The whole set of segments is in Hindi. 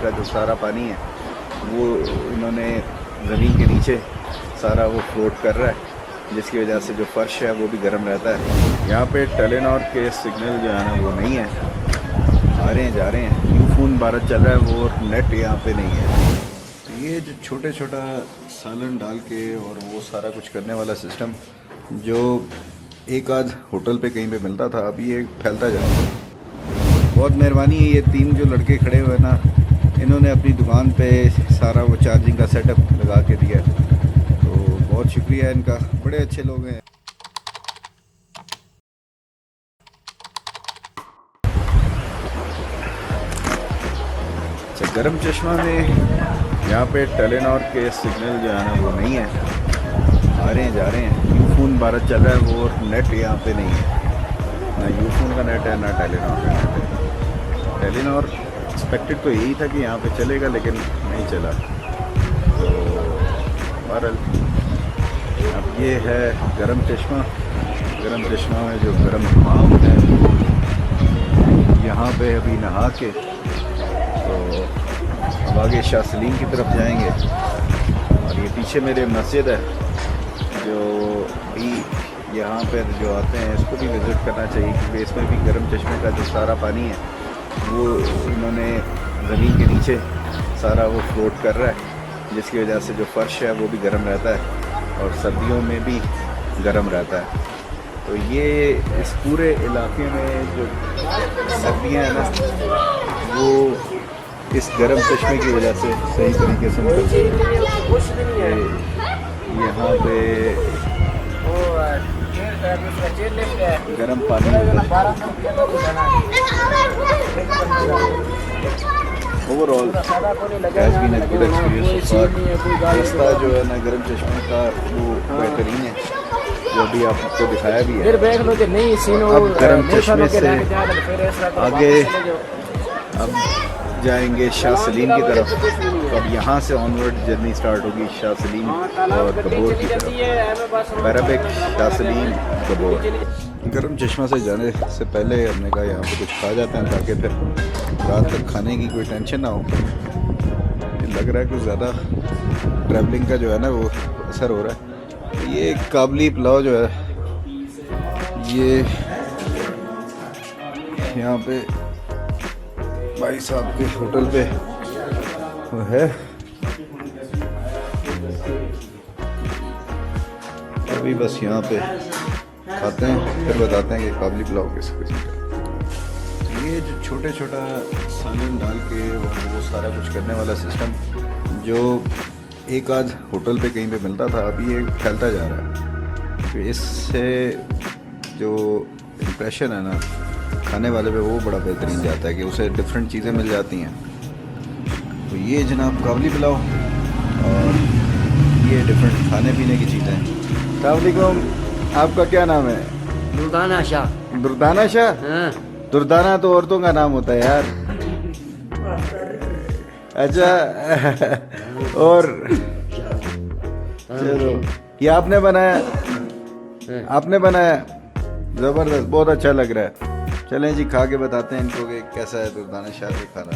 का जो सारा पानी है वो इन्होंने ज़मीन के नीचे सारा वो फ्लोट कर रहा है, जिसकी वजह से जो फर्श है वो भी गर्म रहता है। यहाँ पे टेलीनॉर के सिग्नल जो है ना वो नहीं है, आ रहे हैं जा रहे हैं। यूफोन भारत चल रहा है वो, नेट यहाँ पे नहीं है। ये जो छोटे छोटा सालन डाल के और वो सारा कुछ करने वाला सिस्टम जो एक आध होटल पे कहीं पे मिलता था, अभी ये फैलता जा रहा है। बहुत मेहरबानी है, ये तीन जो लड़के खड़े हुए ना, इन्होंने अपनी दुकान पे सारा वो चार्जिंग का सेटअप लगा के दिया, तो बहुत शुक्रिया इनका, बड़े अच्छे लोग हैं। अच्छा, गरम चश्मा में यहाँ पे टेलीनॉर के सिग्नल जो है ना वो नहीं है, आ रहे हैं जा रहे हैं। यूफोन भारत चल रहा है वो, नेट यहाँ पे नहीं है, ना यूफोन का नेट है ना टेलीनॉर का नेट है। टेलीनॉर एक्सपेक्टेड तो यही था कि यहाँ पे चलेगा, लेकिन नहीं चला। तो बहरहाल अब ये है गरम चश्मा। गरम चश्मा में जो गरम हमाम है वो यहाँ पे अभी नहा के, तो अब आगे शाह सलीम की तरफ जाएंगे। और ये पीछे मेरे मस्जिद है, जो भी यहाँ पे जो आते हैं इसको भी विज़िट करना चाहिए, क्योंकि इसमें भी गरम चश्मे का जो सारा पानी है वो इन्होंने ज़मीन के नीचे सारा वो फ्लोट कर रहा है, जिसकी वजह से जो फर्श है वो भी गर्म रहता है और सर्दियों में भी गर्म रहता है। तो ये इस पूरे इलाके में जो सर्दियाँ हैं ना वो इस गर्म चश्मे की वजह से सही तरीके से निकलती है। यहाँ पे गरम पानी overall has been a good experience. और रास्ता जो है ना गरम चश्मे का वो बेहतरीन है, जो भी आपको दिखाया भी है। अब गरम चश्मे से आगे अब जाएंगे शाह सलीम की तरफ, तो अब यहाँ से ऑनवर्ड जर्नी स्टार्ट होगी शाह सलीम और कबोर की तरफ। बैरबिक, शाह सलीम, कबोर। गरम चश्मा से जाने से पहले हमने कहा यहाँ पे कुछ खा जाते हैं, ताकि फिर रात तक खाने की कोई टेंशन ना हो। लग रहा है कुछ ज़्यादा ट्रैवलिंग का जो है ना वो असर हो रहा है। ये काबली पुलाव जो है ये यहाँ पे भाई साहब के होटल पे वो है। अभी बस यहाँ पे खाते हैं, फिर बताते हैं कि काबली पुलाव कैसे कैसे। ये जो छोटे छोटा सालन डाल के और वो सारा कुछ करने वाला सिस्टम जो एक आध होटल पे कहीं पे मिलता था, अभी ये फैलता जा रहा है। तो इससे जो इम्प्रेशन है ना खाने वाले पे वो बड़ा बेहतरीन जाता है कि उसे डिफरेंट चीज़ें मिल जाती हैं। तो ये जनाब काबली पुलाव और ये डिफरेंट खाने पीने की चीज़ें। अस्सलाम वालेकुम, आपका क्या नाम है? दुर्दाना शाह। दुर्दाना शाह? हाँ। दुर्दाना तो औरतों का नाम होता है यार। अच्छा और चलो, ये आपने बनाया? आपने बनाया? ज़बरदस्त, बहुत अच्छा लग रहा है। चलें जी, खा के बताते हैं इनको कि कैसा है दुर्दाना शाह का खाना।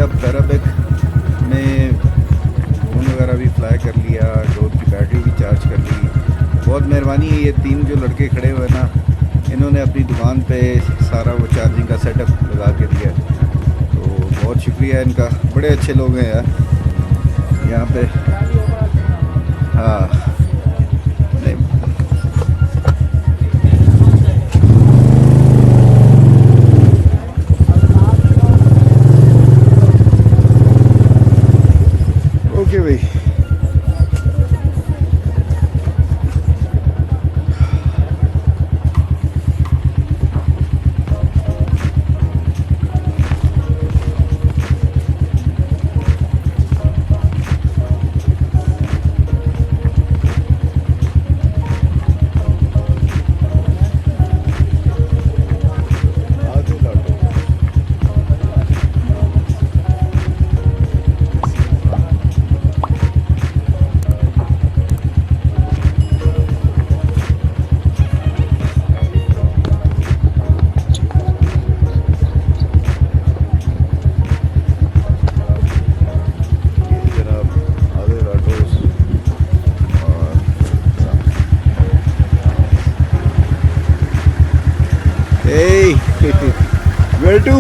अब अरबिक में फ़ोन वगैरह भी फ्लाई कर लिया, ड्रोन की बैटरी भी चार्ज कर ली। बहुत मेहरबानी है, ये 3 जो लड़के खड़े हुए ना, इन्होंने अपनी दुकान पे सारा वो चार्जिंग का सेटअप लगा के दिया, तो बहुत शुक्रिया इनका। बड़े अच्छे लोग हैं यार यहाँ पे। हाँ नहीं, ओके भाई। Where to?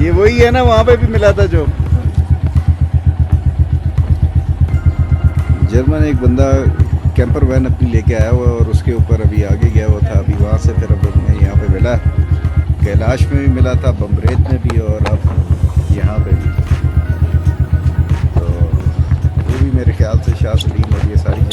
ये वही है ना, वहाँ पे भी मिला था जो जर्मन एक बंदा कैंपर वैन अपनी लेके आया हुआ और उसके ऊपर अभी आगे गया हुआ था। अभी वहाँ से फिर अब मैं यहाँ पे मिला, कैलाश में भी मिला था, बमरेत में भी, और अब यहाँ पे भी। तो वो भी मेरे ख्याल से शाह सलीम और ये सारी